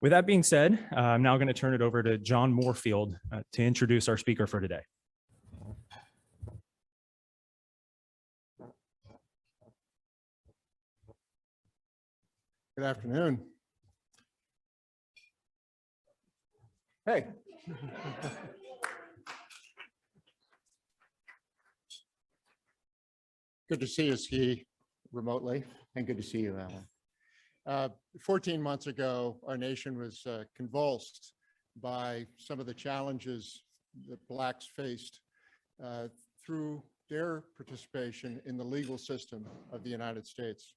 With that being said, I'm now going to turn it over to John Moorfield to introduce our speaker for today. Good afternoon. Hey. Good to see you, Ski, remotely, and good to see you, Alan. 14 months ago, our nation was convulsed by some of the challenges that Blacks faced through their participation in the legal system of the United States.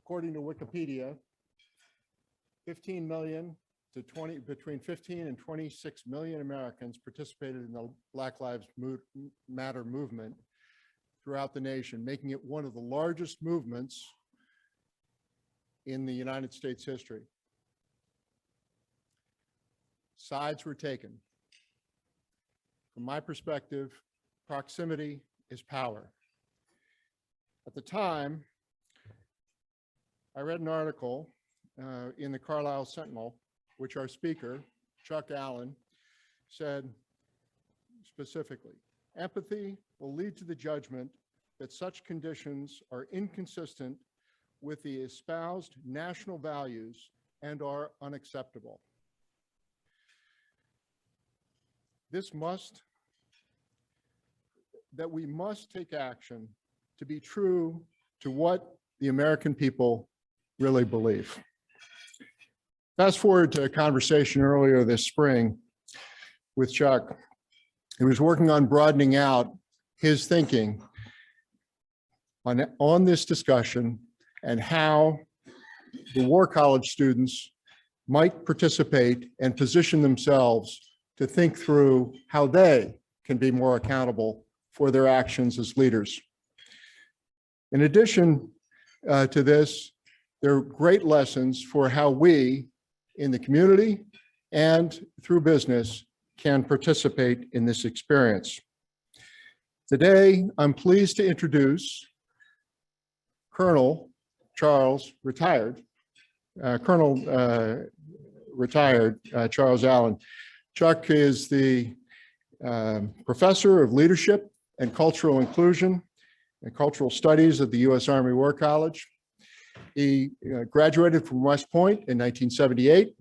According to Wikipedia, 15 million to between 15 and 26 million Americans participated in the Black Lives Matter movement throughout the nation, making it one of the largest movements in the United States history. Sides were taken. From my perspective, proximity is power. At the time, I read an article in the Carlisle Sentinel, which our speaker, Chuck Allen, said specifically, empathy will lead to the judgment that such conditions are inconsistent with the espoused national values and are unacceptable. That we must take action to be true to what the American people really believe. Fast forward to a conversation earlier this spring with Chuck. He was working on broadening out his thinking on this discussion and how the War College students might participate and position themselves to think through how they can be more accountable for their actions as leaders. In addition to this, there are great lessons for how we in the community and through business can participate in this experience. Today, I'm pleased to introduce Colonel Charles, retired Charles Allen. Chuck is the professor of leadership and cultural inclusion and cultural studies at the U.S. Army War College. He graduated from West Point in 1978,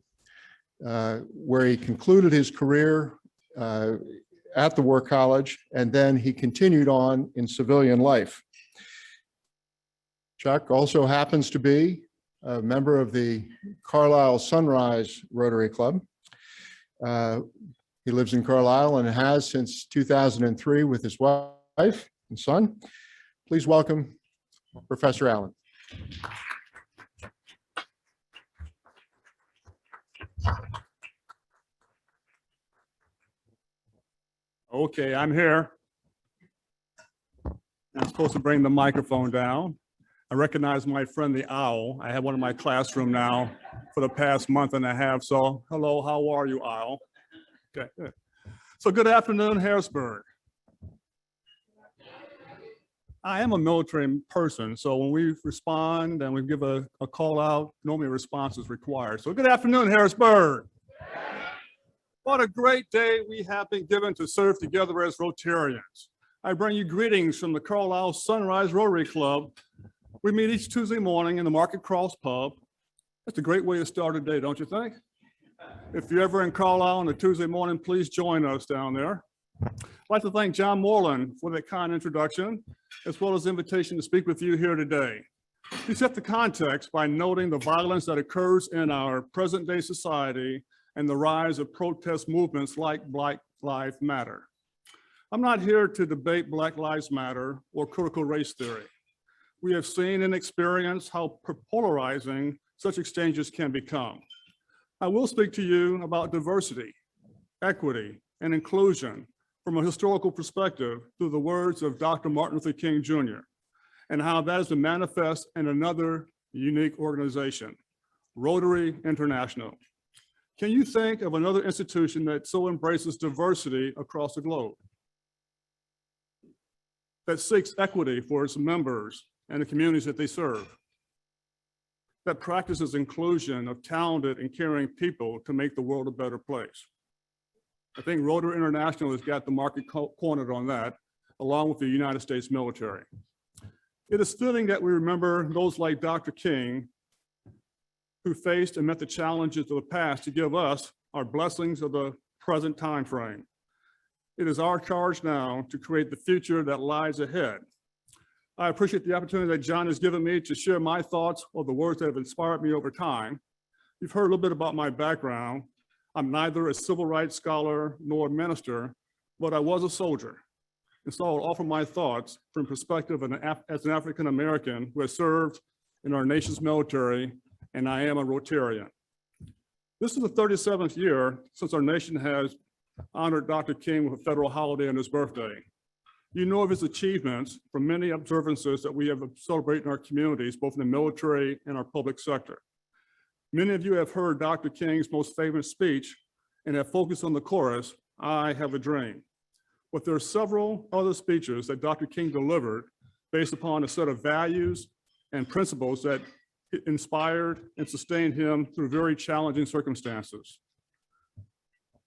where he concluded his career at the War College, and then he continued on in civilian life. Chuck also happens to be a member of the Carlisle Sunrise Rotary Club. He lives in Carlisle and has since 2003 with his wife and son. Please welcome Professor Allen. Okay, I'm here. I'm supposed to bring the microphone down. I recognize my friend the owl. I have one in my classroom now for the past month and a half. So hello, how are you, owl? Okay, good. So good afternoon, Harrisburg. I am a military person, so when we respond and we give a call out, normally a response is required. So good afternoon, Harrisburg. What a great day we have been given to serve together as Rotarians. I bring you greetings from the Carlisle Sunrise Rotary Club. We meet each Tuesday morning in the Market Cross Pub. That's a great way to start a day, don't you think? If you're ever in Carlisle on a Tuesday morning, please join us down there. I'd like to thank John Moreland for that kind introduction, as well as the invitation to speak with you here today. He set the context by noting the violence that occurs in our present-day society and the rise of protest movements like Black Lives Matter. I'm not here to debate Black Lives Matter or critical race theory. We have seen and experienced how polarizing such exchanges can become. I will speak to you about diversity, equity, and inclusion from a historical perspective through the words of Dr. Martin Luther King Jr. and how that is to manifest in another unique organization, Rotary International. Can you think of another institution that so embraces diversity across the globe, that seeks equity for its members and the communities that they serve? that practices inclusion of talented and caring people to make the world a better place. I think Rotary International has got the market cornered on that, along with the United States military. It is fitting that we remember those like Dr. King, who faced and met the challenges of the past to give us our blessings of the present time frame. It is our charge now to create the future that lies ahead. I appreciate the opportunity that John has given me to share my thoughts or the words that have inspired me over time. You've heard a little bit about my background. I'm neither a civil rights scholar nor a minister, but I was a soldier. And so I'll offer my thoughts from the perspective of as an African-American who has served in our nation's military, and I am a Rotarian. This is the 37th year since our nation has honored Dr. King with a federal holiday on his birthday. You know of his achievements from many observances that we have celebrated in our communities, both in the military and our public sector. Many of you have heard Dr. King's most famous speech and have focused on the chorus, "I have a dream." But there are several other speeches that Dr. King delivered based upon a set of values and principles that inspired and sustained him through very challenging circumstances.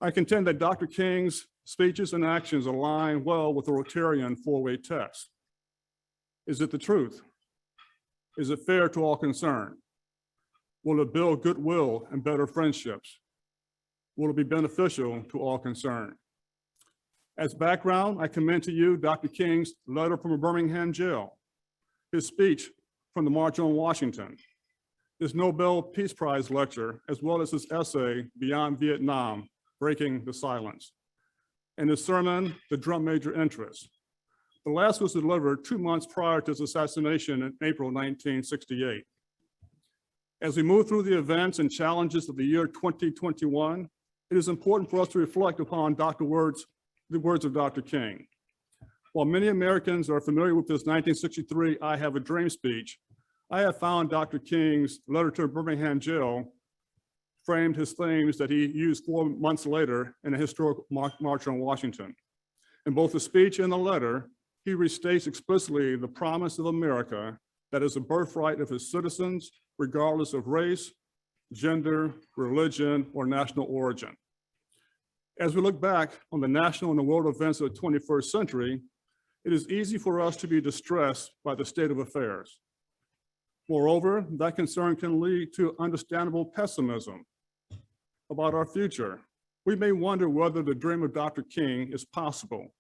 I contend that Dr. King's speeches and actions align well with the Rotarian four-way test. Is it the truth? Is it fair to all concerned? Will it build goodwill and better friendships? Will it be beneficial to all concerned? As background, I commend to you Dr. King's letter from a Birmingham jail, his speech from the March on Washington, his Nobel Peace Prize lecture, as well as his essay, Beyond Vietnam, Breaking the Silence, and his sermon, The Drum Major Interest. The last was delivered 2 months prior to his assassination in April 1968. As we move through the events and challenges of the year 2021, it is important for us to reflect upon the words of Dr. King. While many Americans are familiar with this 1963 I Have a Dream speech, I have found Dr. King's letter to Birmingham jail framed his themes that he used 4 months later in a historic march on Washington. In both the speech and the letter, he restates explicitly the promise of America that is a birthright of his citizens, regardless of race, gender, religion, or national origin. As we look back on the national and the world events of the 21st century, it is easy for us to be distressed by the state of affairs. Moreover, that concern can lead to understandable pessimism about our future. We may wonder whether the dream of Dr. King is possible.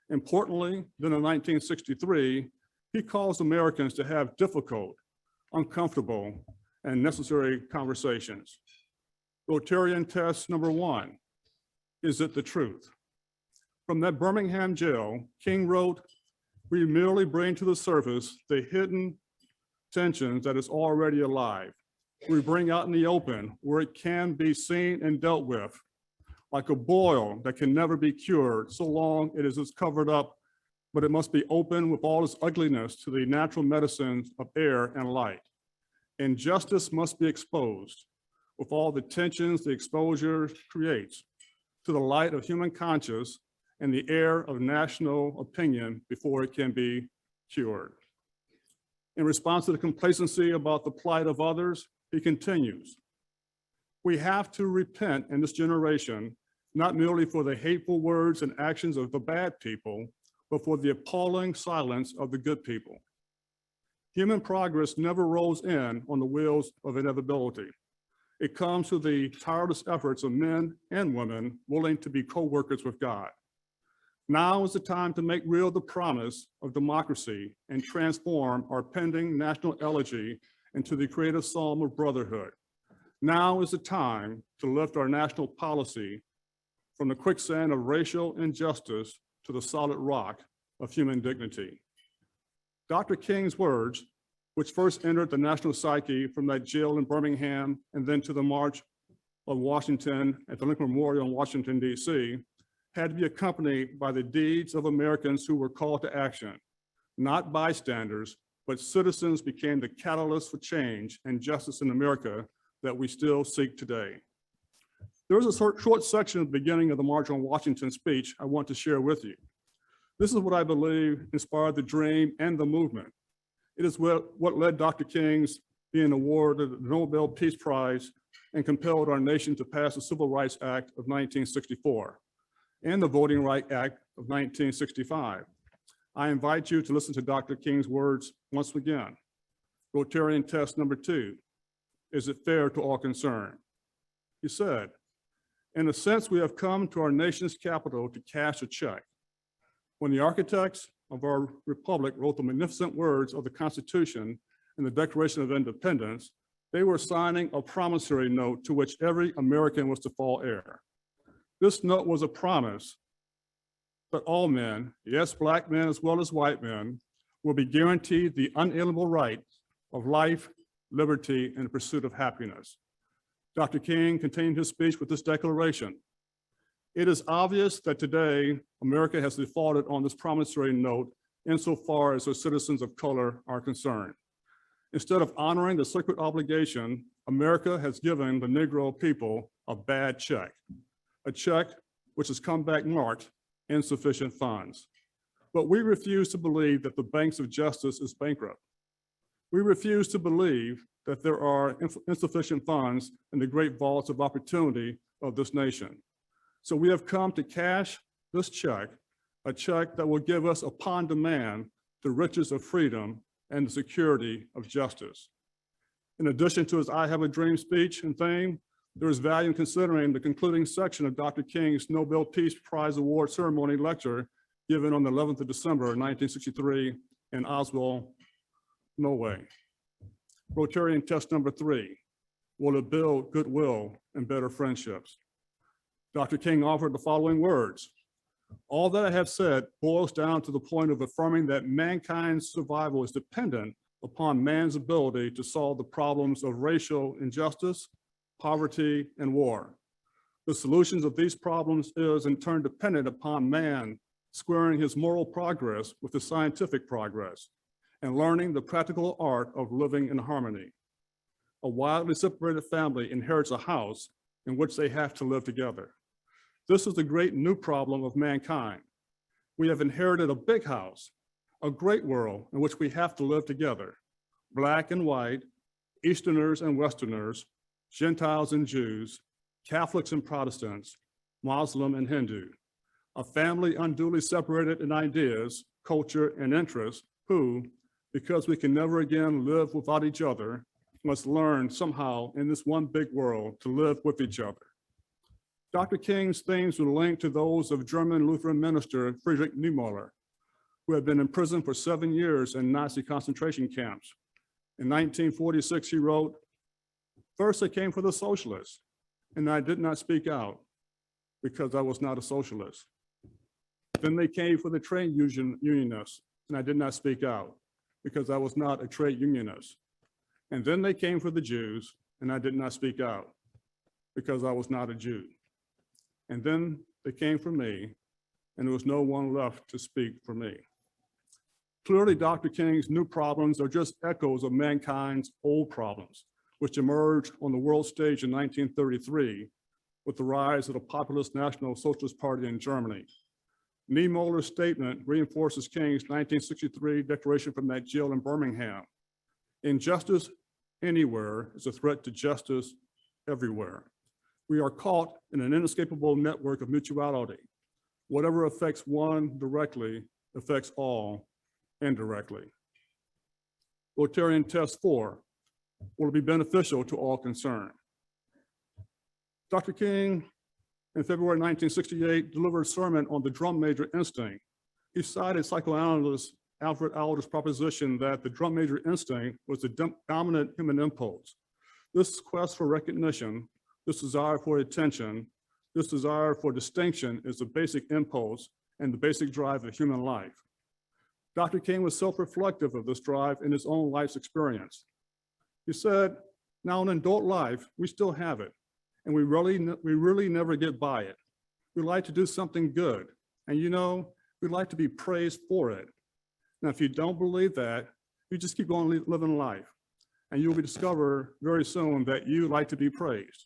Importantly, then in 1963, he calls Americans to have difficult, uncomfortable, and necessary conversations. Rotarian test number 1, is it the truth? From that Birmingham jail, King wrote, "We merely bring to the surface the hidden tensions that is already alive. We bring out in the open where it can be seen and dealt with, like a boil that can never be cured so long it is covered up, but it must be open with all its ugliness to the natural medicines of air and light. Injustice must be exposed with all the tensions the exposure creates to the light of human conscience and the air of national opinion before it can be cured." In response to the complacency about the plight of others, he continues, "We have to repent in this generation, not merely for the hateful words and actions of the bad people, but for the appalling silence of the good people. Human progress never rolls in on the wheels of inevitability. It comes through the tireless efforts of men and women willing to be co-workers with God. Now is the time to make real the promise of democracy and transform our pending national elegy into the creative psalm of brotherhood. Now is the time to lift our national policy from the quicksand of racial injustice to the solid rock of human dignity." Dr. King's words, which first entered the national psyche from that jail in Birmingham and then to the March on Washington at the Lincoln Memorial in Washington, D.C., had to be accompanied by the deeds of Americans who were called to action. Not bystanders, but citizens became the catalyst for change and justice in America that we still seek today. There is a short section at the beginning of the March on Washington speech I want to share with you. This is what I believe inspired the dream and the movement. It is what led Dr. King's being awarded the Nobel Peace Prize and compelled our nation to pass the Civil Rights Act of 1964 and the Voting Rights Act of 1965. I invite you to listen to Dr. King's words once again. Rotarian test number 2, is it fair to all concerned? He said, in a sense, we have come to our nation's capital to cash a check. When the architects of our republic wrote the magnificent words of the Constitution and the Declaration of Independence, they were signing a promissory note to which every American was to fall heir. This note was a promise that all men, yes, Black men as well as white men, will be guaranteed the unalienable right of life, liberty, and the pursuit of happiness. Dr. King continued his speech with this declaration. It is obvious that today, America has defaulted on this promissory note insofar as her citizens of color are concerned. Instead of honoring the sacred obligation, America has given the Negro people a bad check, a check which has come back marked insufficient funds. But we refuse to believe that the banks of justice is bankrupt. We refuse to believe that there are insufficient funds in the great vaults of opportunity of this nation. So we have come to cash this check, a check that will give us upon demand the riches of freedom and the security of justice. In addition to his I Have a Dream speech and theme, there is value in considering the concluding section of Dr. King's Nobel Peace Prize Award ceremony lecture given on the 11th of December, 1963 in Oslo, Norway. Rotarian test number 3, will it build goodwill and better friendships? Dr. King offered the following words. All that I have said boils down to the point of affirming that mankind's survival is dependent upon man's ability to solve the problems of racial injustice, poverty, and war. The solutions of these problems is in turn dependent upon man squaring his moral progress with the scientific progress and learning the practical art of living in harmony. A widely separated family inherits a house in which they have to live together. This is the great new problem of mankind. We have inherited a big house, a great world in which we have to live together, Black and white, Easterners and Westerners, Gentiles and Jews, Catholics and Protestants, Muslim and Hindu, a family unduly separated in ideas, culture, and interests who, because we can never again live without each other, must learn somehow in this one big world to live with each other. Dr. King's themes were linked to those of German Lutheran minister Friedrich Niemöller, who had been in prison for 7 years in Nazi concentration camps. In 1946, he wrote, "First I came for the socialists, and I did not speak out because I was not a socialist. Then they came for the trade unionists, and I did not speak out because I was not a trade unionist. And then they came for the Jews, and I did not speak out because I was not a Jew. And then they came for me, and there was no one left to speak for me." Clearly, Dr. King's new problems are just echoes of mankind's old problems, which emerged on the world stage in 1933 with the rise of the populist National Socialist Party in Germany. Niemöller's statement reinforces King's 1963 declaration from that jail in Birmingham. Injustice anywhere is a threat to justice everywhere. We are caught in an inescapable network of mutuality. Whatever affects one directly affects all indirectly. Rotarian test 4, will it be beneficial to all concerned? Dr. King, in February 1968, delivered a sermon on the drum major instinct. He cited psychoanalyst Alfred Adler's proposition that the drum major instinct was the dominant human impulse. This quest for recognition, this desire for attention, this desire for distinction is the basic impulse and the basic drive of human life. Dr. King was self-reflective of this drive in his own life's experience. He said, now in adult life, we still have it, and we really never get by it. We like to do something good, and we like to be praised for it. Now, if you don't believe that, you just keep going living life, and you'll discover very soon that you like to be praised.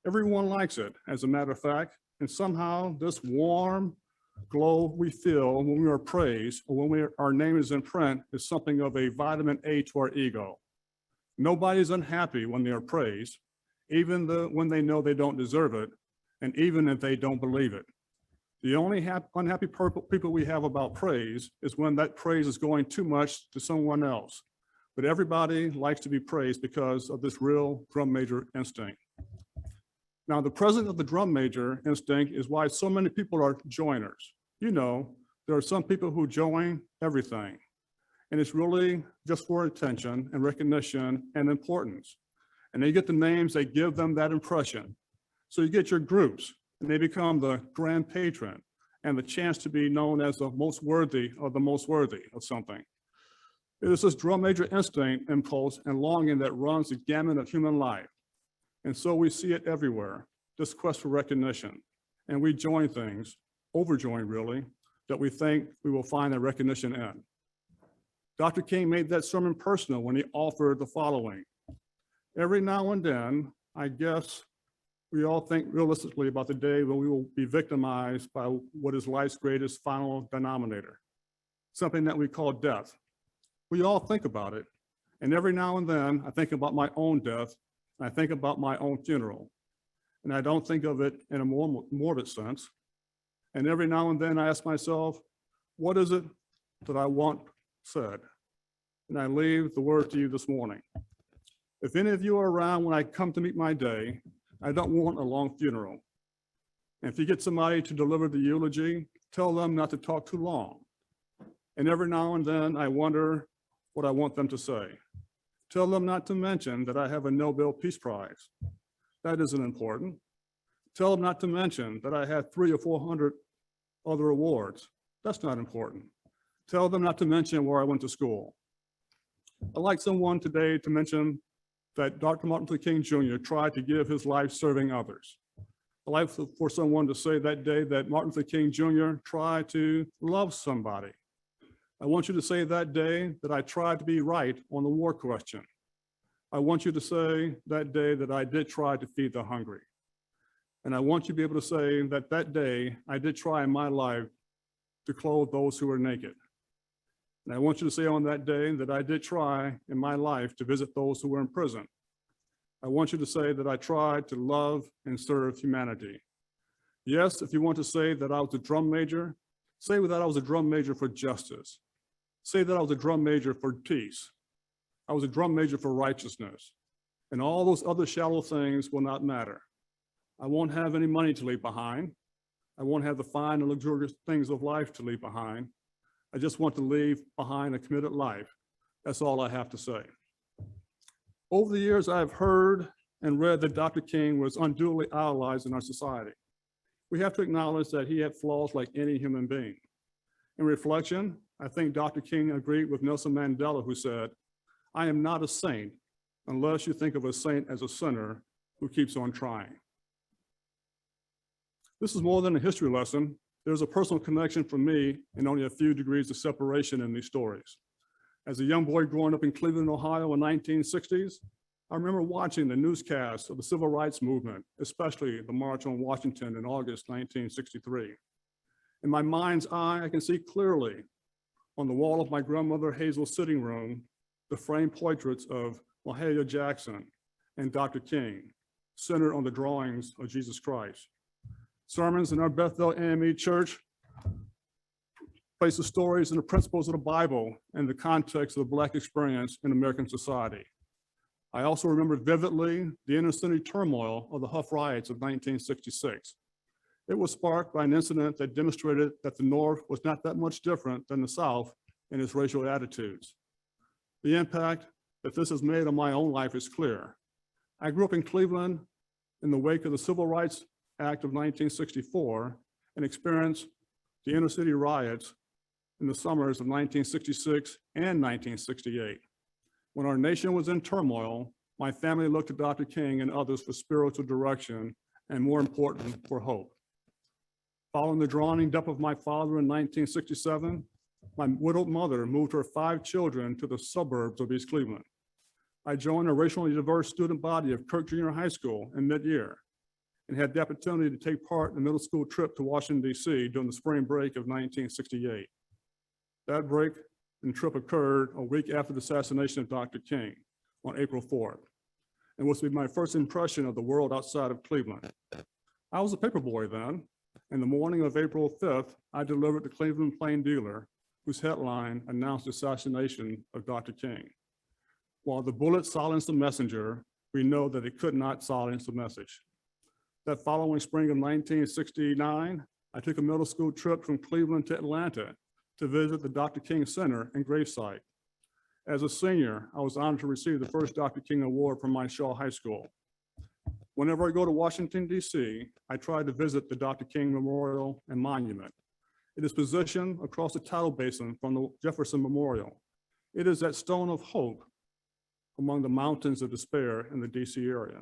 Everyone likes it, as a matter of fact, and somehow this warm glow we feel when we are praised or when our name is in print is something of a vitamin A to our ego. Nobody's unhappy when they are praised, even when they know they don't deserve it, and even if they don't believe it. The only unhappy people we have about praise is when that praise is going too much to someone else. But everybody likes to be praised because of this real drum major instinct. Now, the presence of the drum major instinct is why so many people are joiners. You know, there are some people who join everything, and it's really just for attention and recognition and importance. And they get the names that give them that impression. So you get your groups, and they become the grand patron and the chance to be known as the most worthy of the most worthy of something. It is this drum major instinct, impulse, and longing that runs the gamut of human life. And so we see it everywhere, this quest for recognition. And we join things, overjoin really, that we think we will find that recognition in. Dr. King made that sermon personal when he offered the following. Every now and then, I guess we all think realistically about the day when we will be victimized by what is life's greatest final denominator, something that we call death. We all think about it. And every now and then, I think about my own death, and I think about my own funeral. And I don't think of it in a more morbid sense. And every now and then, I ask myself, what is it that I want said? And I leave the word to you this morning. If any of you are around when I come to meet my day, I don't want a long funeral. And if you get somebody to deliver the eulogy, tell them not to talk too long. And every now and then I wonder what I want them to say. Tell them not to mention that I have a Nobel Peace Prize. That isn't important. Tell them not to mention that I had 300 or 400 other awards. That's not important. Tell them not to mention where I went to school. I'd like someone today to mention that Dr. Martin Luther King Jr. tried to give his life serving others. I'd like for someone to say that day that Martin Luther King Jr. tried to love somebody. I want you to say that day that I tried to be right on the war question. I want you to say that day that I did try to feed the hungry. And I want you to be able to say that that day I did try in my life to clothe those who were naked. And I want you to say on that day that I did try in my life to visit those who were in prison. I want you to say that I tried to love and serve humanity. Yes, if you want to say that I was a drum major, say that I was a drum major for justice. Say that I was a drum major for peace. I was a drum major for righteousness. And all those other shallow things will not matter. I won't have any money to leave behind. I won't have the fine and luxurious things of life to leave behind. I just want to leave behind a committed life. That's all I have to say. Over the years, I have heard and read that Dr. King was unduly idolized in our society. We have to acknowledge that he had flaws like any human being. In reflection, I think Dr. King agreed with Nelson Mandela, who said, "I am not a saint unless you think of a saint as a sinner who keeps on trying." This is more than a history lesson. There's a personal connection for me and only a few degrees of separation in these stories. As a young boy growing up in Cleveland, Ohio in the 1960s, I remember watching the newscasts of the civil rights movement, especially the March on Washington in August 1963. In my mind's eye, I can see clearly on the wall of my grandmother Hazel's sitting room, the framed portraits of Mahalia Jackson and Dr. King, centered on the drawings of Jesus Christ. Sermons in our Bethel AME church place the stories and the principles of the Bible in the context of the Black experience in American society. I also remember vividly the inner city turmoil of the Huff riots of 1966. It was sparked by an incident that demonstrated that the North was not that much different than the South in its racial attitudes. The impact that this has made on my own life is clear. I grew up in Cleveland in the wake of the Civil Rights Act of 1964 and experienced the inner city riots in the summers of 1966 and 1968. When our nation was in turmoil, my family looked to Dr. King and others for spiritual direction and, more important, for hope. Following the drawing death of my father in 1967, my widowed mother moved her 5 children to the suburbs of East Cleveland. I joined a racially diverse student body of Kirk Junior High School in mid-year and had the opportunity to take part in a middle school trip to Washington, D.C. during the spring break of 1968. That break and trip occurred a week after the assassination of Dr. King, on April 4th, and was to be my first impression of the world outside of Cleveland. I was a paper boy then, and the morning of April 5th, I delivered the Cleveland Plain Dealer, whose headline announced the assassination of Dr. King. While the bullet silenced the messenger, we know that it could not silence the message. That following spring of 1969, I took a middle school trip from Cleveland to Atlanta to visit the Dr. King Center and gravesite. As a senior, I was honored to receive the first Dr. King Award from my Shaw High School. Whenever I go to Washington, D.C., I try to visit the Dr. King Memorial and Monument. It is positioned across the tidal basin from the Jefferson Memorial. It is that stone of hope among the mountains of despair in the D.C. area.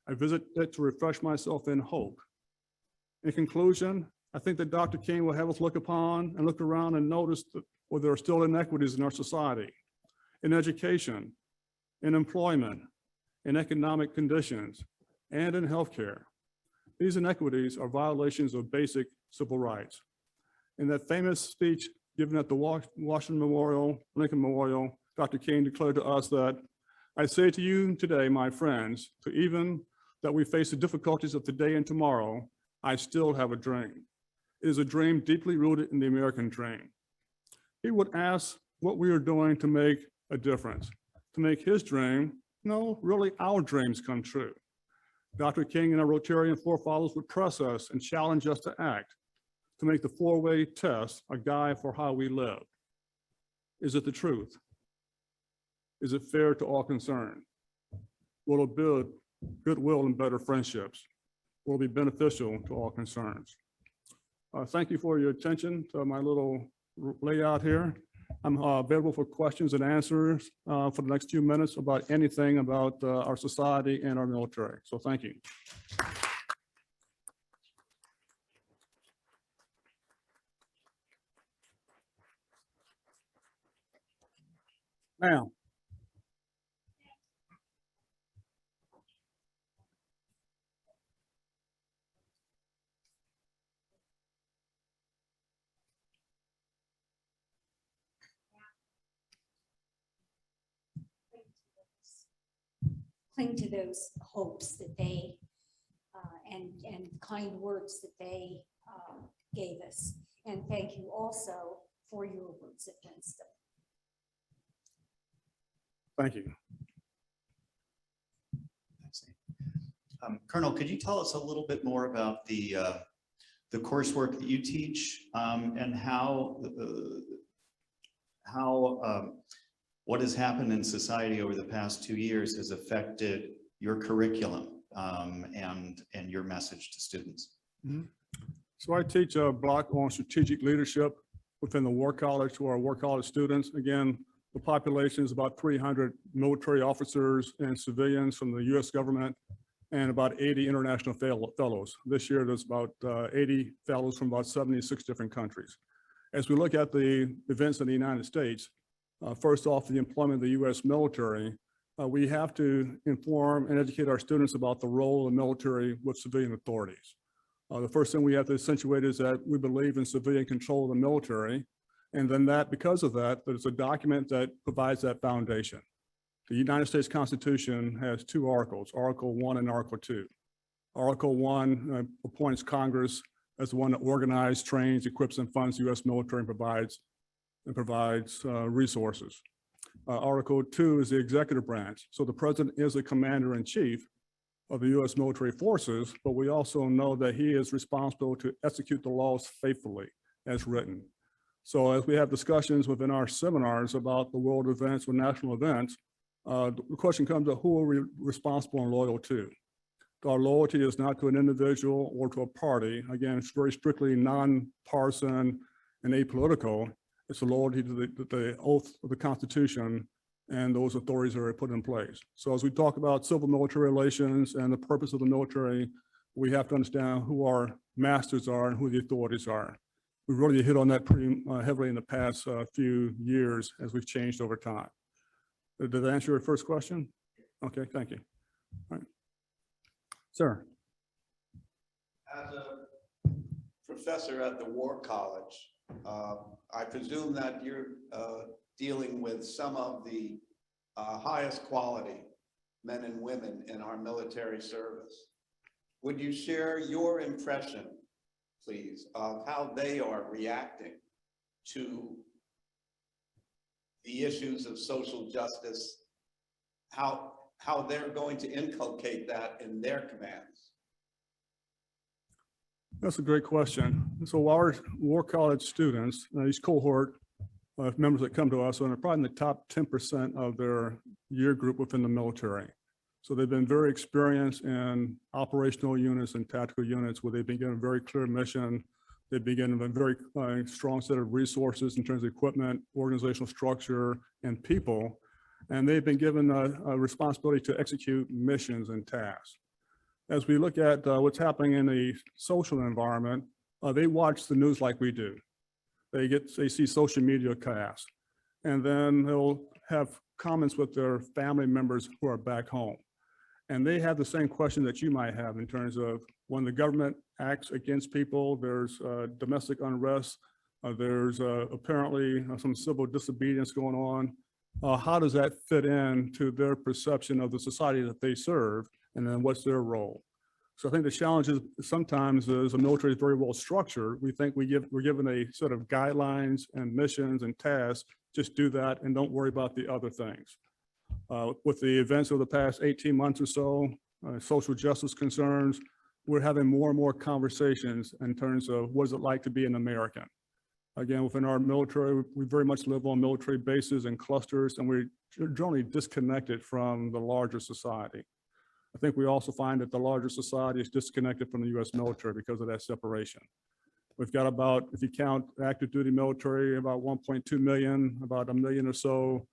I visit it to refresh myself in hope. In conclusion, I think that Dr. King will have us look upon and look around and notice that there are still inequities in our society, in education, in employment, in economic conditions, and in healthcare. These inequities are violations of basic civil rights. In that famous speech given at the Washington Memorial, Lincoln Memorial, Dr. King declared to us that, "I say to you today, my friends, to even that we face the difficulties of today and tomorrow, I still have a dream. It is a dream deeply rooted in the American dream." He would ask what we are doing to make a difference, to make his dream, no, really our dreams come true. Dr. King and our Rotarian forefathers would press us and challenge us to act, to make the four-way test a guide for how we live. Is it the truth? Is it fair to all concerned? Will it build goodwill and better friendships? Will it be beneficial to all concerns? Thank you for your attention to my little layout here. I'm available for questions and answers for the next few minutes about anything about our society and our military. So thank you. Now, cling to those hopes that they and kind words that they gave us. And thank you also for your words of wisdom. thank you. Colonel, could you tell us a little bit more about the coursework that you teach and how what has happened in society over the past 2 years has affected your curriculum and your message to students? Mm-hmm. So I teach a block on strategic leadership within the War College to our War College students. Again, the population is about 300 military officers and civilians from the U.S. government and about 80 international fellows. This year, there's about 80 fellows from about 76 different countries. As we look at the events in the United States, first off, the employment of the U.S. military, we have to inform and educate our students about the role of the military with civilian authorities. The first thing we have to accentuate is that we believe in civilian control of the military, and then that, because of that, there's a document that provides that foundation. The United States Constitution has two articles, Article 1 and Article 2. Article 1 appoints Congress as the one that organizes, trains, equips, and funds the U.S. military and provides resources. Article 2 is the executive branch. So the president is the commander-in-chief of the U.S. military forces, but we also know that he is responsible to execute the laws faithfully as written. So as we have discussions within our seminars about the world events or national events, the question comes up, who are we responsible and loyal to? Our loyalty is not to an individual or to a party. Again, it's very strictly non-partisan and apolitical. It's a loyalty to the oath of the Constitution and those authorities that are put in place. So as we talk about civil-military relations and the purpose of the military, we have to understand who our masters are and who the authorities are. We've really hit on that pretty heavily in the past few years as we've changed over time. Did that answer your first question? Okay, thank you. All right. Sir. As a professor at the War College, I presume that you're dealing with some of the highest quality men and women in our military service. Would you share your impression, please, of how they are reacting to the issues of social justice, how they're going to inculcate that in their commands? That's a great question. So our War College students, these cohort members that come to us are probably in the top 10% of their year group within the military. So they've been very experienced in operational units and tactical units where they've been given a very clear mission. They've been given a very strong set of resources in terms of equipment, organizational structure, and people. And they've been given a responsibility to execute missions and tasks. As we look at what's happening in the social environment, they watch the news like we do. They see social media casts, and then they'll have comments with their family members who are back home. And they have the same question that you might have in terms of when the government acts against people, there's domestic unrest, there's apparently some civil disobedience going on. How does that fit into their perception of the society that they serve, and then what's their role? So I think the challenge is sometimes as a military is very well structured, we think we're given a set of guidelines and missions and tasks, just do that and don't worry about the other things. With the events of the past 18 months or so, social justice concerns, we're having more and more conversations in terms of what is it like to be an American. Again, within our military, we very much live on military bases and clusters, and we're generally disconnected from the larger society. I think we also find that the larger society is disconnected from the U.S. military because of that separation. We've got about, if you count active duty military, about 1.2 million, about 1 million or so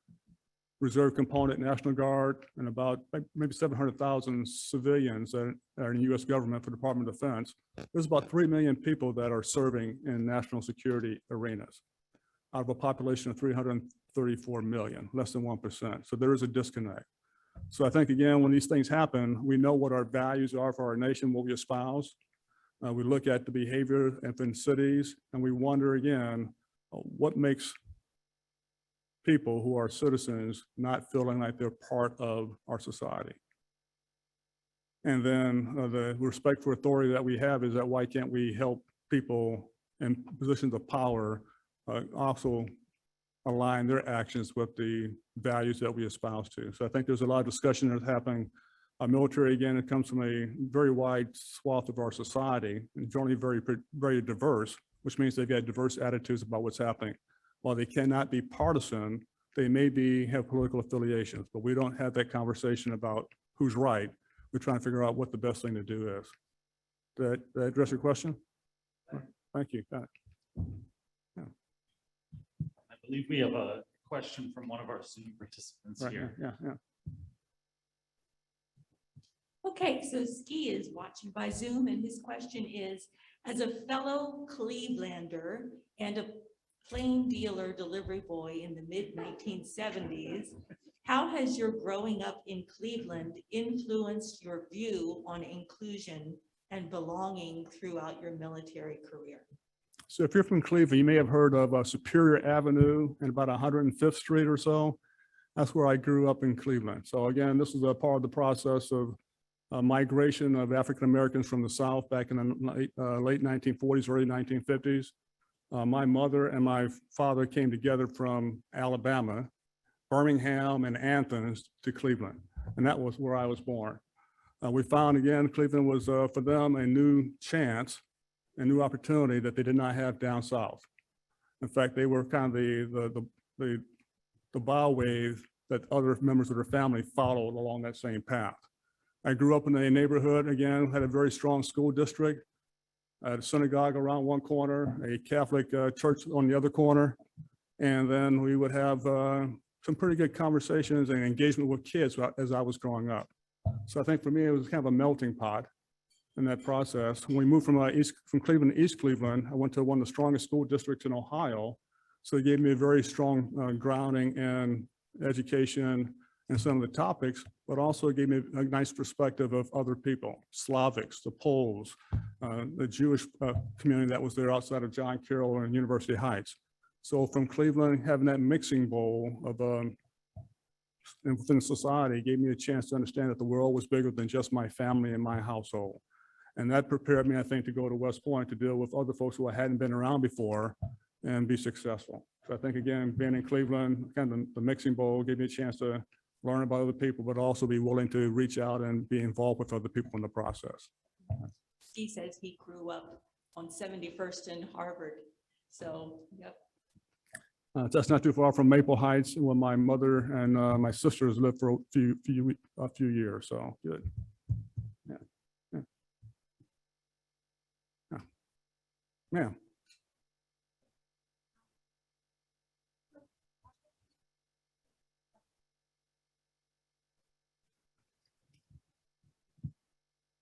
reserve component National Guard, and about maybe 700,000 civilians that are in the U.S. government for Department of Defense. There's about 3 million people that are serving in national security arenas out of a population of 334 million, less than 1%. So there is a disconnect. So I think, again, when these things happen, we know what our values are for our nation, what we espouse. We look at the behavior within cities, and we wonder again, what makes people who are citizens not feeling like they're part of our society? And then the respect for authority that we have is that why can't we help people in positions of power also align their actions with the values that we espouse to? So I think there's a lot of discussion that's happening. Our military, again, it comes from a very wide swath of our society, and generally very diverse, which means they've got diverse attitudes about what's happening. While they cannot be partisan, they may have political affiliations, but we don't have that conversation about who's right. We're trying to figure out what the best thing to do is. Did that address your question? Thank you. Got it. I believe we have a question from one of our Zoom participants Right here. here. Yeah. Okay, so Ski is watching by Zoom, and his question is, as a fellow Clevelander and a plain dealer delivery boy in the mid-1970s, how has your growing up in Cleveland influenced your view on inclusion and belonging throughout your military career? So if you're from Cleveland, you may have heard of Superior Avenue and about 105th Street or so. That's where I grew up in Cleveland. So again, this is a part of the process of migration of African Americans from the South back in the late 1940s, early 1950s. My mother and my father came together from Alabama, Birmingham, and Athens to Cleveland, and that was where I was born. We found, again, Cleveland was for them a new chance, a new opportunity that they did not have down south. In fact, they were kind of the bow wave that other members of their family followed along that same path. I grew up in a neighborhood, again, had a very strong school district, a synagogue around one corner, a Catholic church on the other corner, and then we would have some pretty good conversations and engagement with kids as I was growing up. So I think for me, it was kind of a melting pot in that process. When we moved from Cleveland to East Cleveland, I went to one of the strongest school districts in Ohio. So it gave me a very strong grounding in education and some of the topics, but also it gave me a nice perspective of other people, Slavics, the Poles, the Jewish community that was there outside of John Carroll and University Heights. So from Cleveland, having that mixing bowl of and within society gave me a chance to understand that the world was bigger than just my family and my household. And that prepared me, I think, to go to West Point to deal with other folks who I hadn't been around before and be successful. So I think, again, being in Cleveland, kind of the mixing bowl gave me a chance to learn about other people, but also be willing to reach out and be involved with other people in the process. He says he grew up on 71st and Harvard. So, yep. That's not too far from Maple Heights, where my mother and my sisters lived for a few years. So good. Yeah. Yeah. Yeah. Ma'am.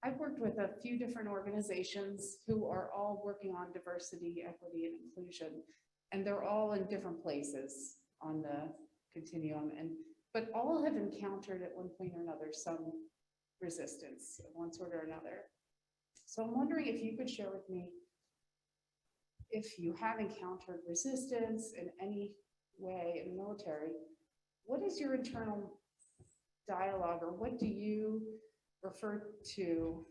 I've worked with a few different organizations who are all working on diversity, equity, and inclusion. And they're all in different places on the continuum, but all have encountered at one point or another some resistance of one sort or another. So I'm wondering if you could share with me if you have encountered resistance in any way in the military, what is your internal dialogue, or what do you refer to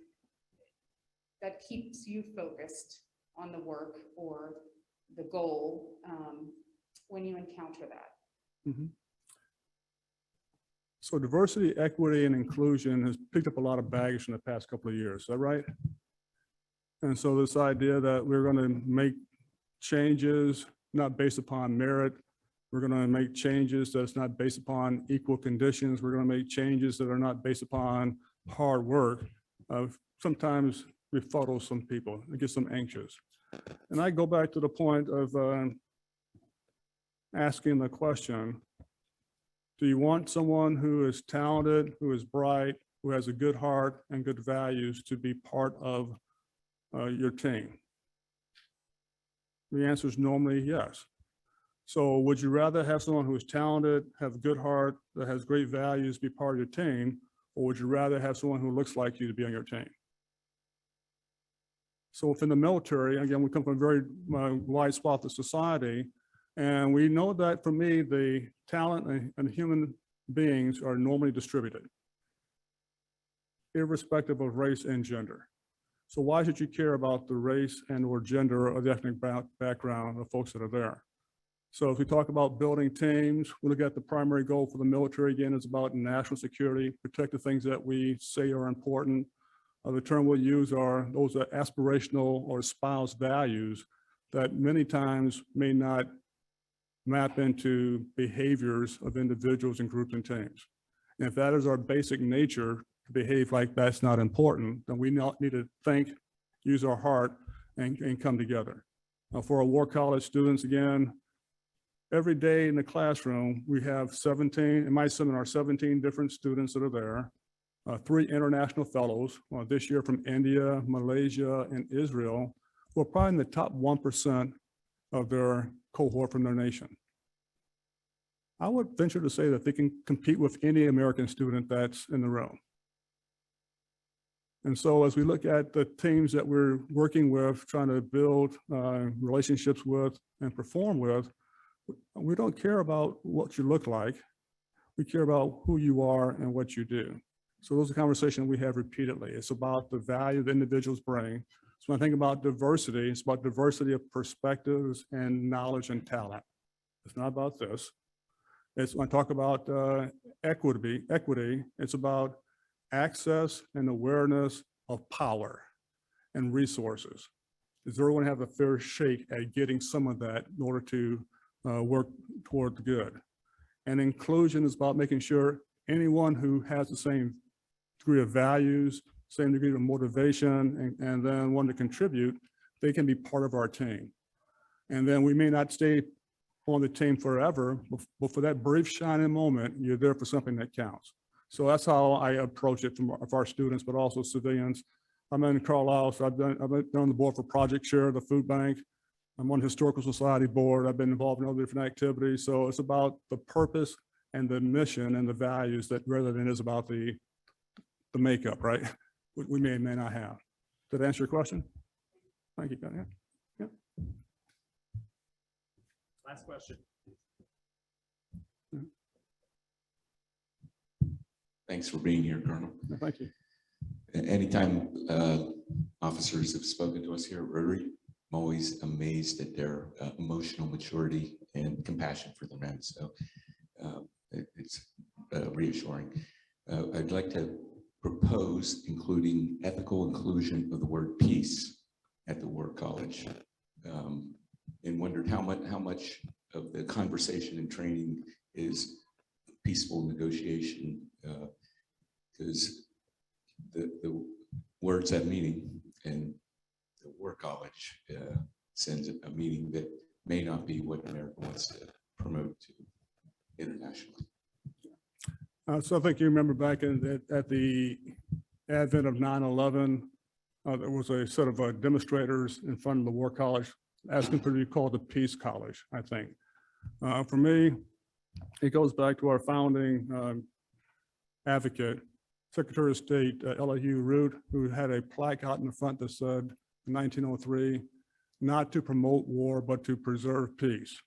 that keeps you focused on the work or the goal when you encounter that? Mm-hmm. So diversity, equity, and inclusion has picked up a lot of baggage in the past couple of years. Is that right? And so this idea that we're going to make changes not based upon merit, we're going to make changes that's not based upon equal conditions, we're going to make changes that are not based upon hard work, sometimes befuddles some people. It gets them anxious. And I go back to the point of asking the question, do you want someone who is talented, who is bright, who has a good heart and good values to be part of your team? The answer is normally yes. So would you rather have someone who is talented, have a good heart, that has great values, be part of your team, or would you rather have someone who looks like you to be on your team? So within the military, again, we come from a very wide swath of society, and we know that for me, the talent and human beings are normally distributed, irrespective of race and gender. So why should you care about the race and or gender or the ethnic background of folks that are there? So if we talk about building teams, we look at the primary goal for the military, again, is about national security, protect the things that we say are important. The term we'll use are those are aspirational or espoused values that many times may not map into behaviors of individuals and groups and teams. And if that is our basic nature to behave like that's not important, then we need to think, use our heart, and come together. For our War College students, again, every day in the classroom, we have 17, in my seminar, 17 different students that are there, 3 international fellows, this year from India, Malaysia, and Israel, who are probably in the top 1% of their cohort from their nation. I would venture to say that they can compete with any American student that's in the room. And so as we look at the teams that we're working with, trying to build relationships with and perform with, we don't care about what you look like. We care about who you are and what you do. So those are conversations we have repeatedly. It's about the value the individuals bring. So when I think about diversity, it's about diversity of perspectives and knowledge and talent. It's not about this. It's when I talk about equity, it's about access and awareness of power and resources. Does everyone have a fair shake at getting some of that in order to work toward the good? And inclusion is about making sure anyone who has the same degree of values, same degree of motivation, and then want to contribute, they can be part of our team. And then we may not stay on the team forever, but for that brief shining moment, you're there for something that counts. So that's how I approach it from our students, but also civilians. I'm in Carlisle, so I've been on the board for Project Share, the food bank. I'm on the Historical Society board. I've been involved in other different activities. So it's about the purpose and the mission and the values that rather than is about the makeup, right? We may or may not have. Did that answer your question? Thank you. Yeah. Last question. Thanks for being here, Colonel. Thank you. Anytime officers have spoken to us here at Rotary, I'm always amazed at their emotional maturity and compassion for the men. So it's reassuring. I'd like to propose including ethical inclusion of the word peace at the War College, and wondered how much of the conversation and training is peaceful negotiation, because the words have meaning, and the War College sends a meaning that may not be what America wants to promote to internationally. So I think you remember back at the advent of 9/11, there was a set of demonstrators in front of the War College asking for it to be called the Peace College, I think. For me, it goes back to our founding advocate, Secretary of State Elihu Root, who had a plaque out in the front that said in 1903, not to promote war, but to preserve peace.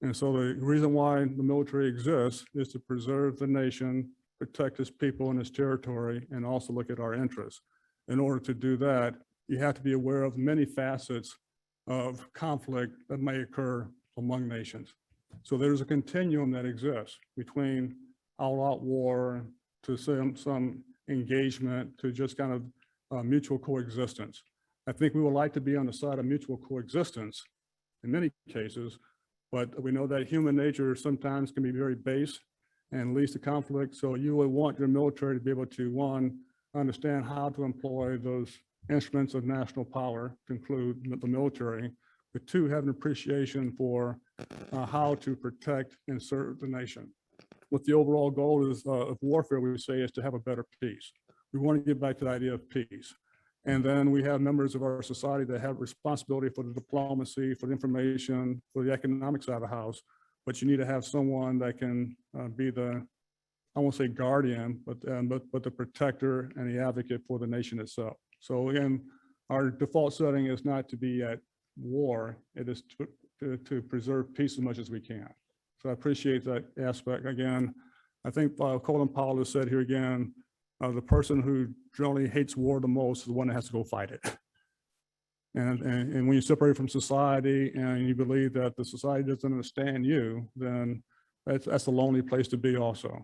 And so the reason why the military exists is to preserve the nation, protect its people and its territory, and also look at our interests. In order to do that, you have to be aware of many facets of conflict that may occur among nations. So there's a continuum that exists between all-out war to some engagement to just kind of mutual coexistence. I think we would like to be on the side of mutual coexistence in many cases, but we know that human nature sometimes can be very base and leads to conflict. So you would want your military to be able to, one, understand how to employ those instruments of national power, to include the military, but two, have an appreciation for how to protect and serve the nation. What the overall goal is of warfare, we would say, is to have a better peace. We want to get back to the idea of peace. And then we have members of our society that have responsibility for the diplomacy, for the information, for the economic side of the house. But you need to have someone that can be the, I won't say guardian, but the protector and the advocate for the nation itself. So again, our default setting is not to be at war. It is to preserve peace as much as we can. So I appreciate that aspect. Again, I think Colin Powell has said here again, the person who generally hates war the most is the one that has to go fight it. And when you separate from society and you believe that the society doesn't understand you, then that's a lonely place to be also.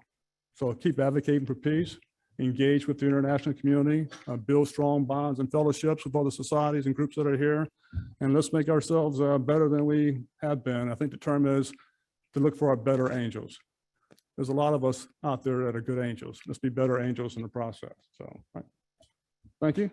So keep advocating for peace, engage with the international community, build strong bonds and fellowships with other societies and groups that are here, and let's make ourselves better than we have been. I think the term is to look for our better angels. There's a lot of us out there that are good angels. Let's be better angels in the process. So, right. Thank you.